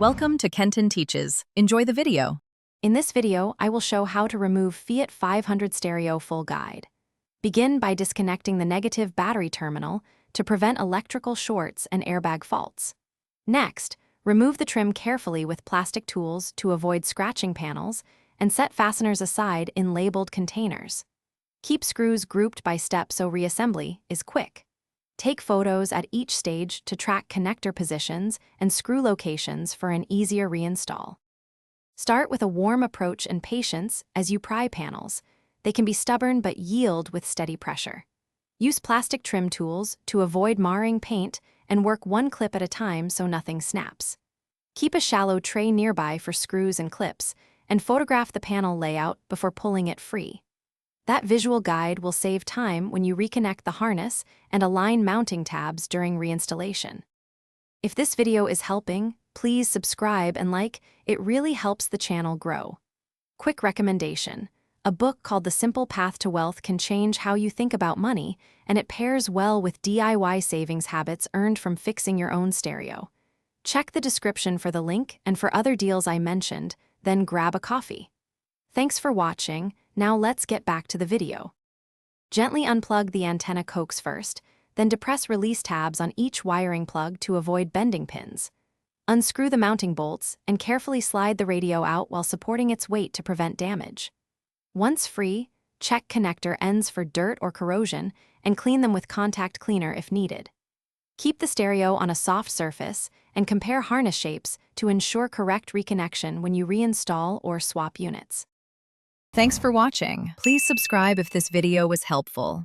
Welcome to Kenton Teaches. Enjoy the video. In this video, I will show how to remove Fiat 500 stereo full guide. Begin by disconnecting the negative battery terminal to prevent electrical shorts and airbag faults. Next, remove the trim carefully with plastic tools to avoid scratching panels and set fasteners aside in labeled containers. Keep screws grouped by step so reassembly is quick. Take photos at each stage to track connector positions and screw locations for an easier reinstall. Start with a warm approach and patience as you pry panels. They can be stubborn but yield with steady pressure. Use plastic trim tools to avoid marring paint and work one clip at a time so nothing snaps. Keep a shallow tray nearby for screws and clips, and photograph the panel layout before pulling it free. That visual guide will save time when you reconnect the harness and align mounting tabs during reinstallation. If this video is helping, please subscribe and like. It really helps the channel grow. Quick recommendation: a book called The Simple Path to Wealth can change how you think about money, and it pairs well with DIY savings habits earned from fixing your own stereo. Check the description for the link and for other deals I mentioned, then grab a coffee. Thanks for watching. Now let's get back to the video. Gently unplug the antenna coax first, then depress release tabs on each wiring plug to avoid bending pins. Unscrew the mounting bolts and carefully slide the radio out while supporting its weight to prevent damage. Once free, check connector ends for dirt or corrosion and clean them with contact cleaner if needed. Keep the stereo on a soft surface and compare harness shapes to ensure correct reconnection when you reinstall or swap units. Thanks for watching. Please subscribe if this video was helpful.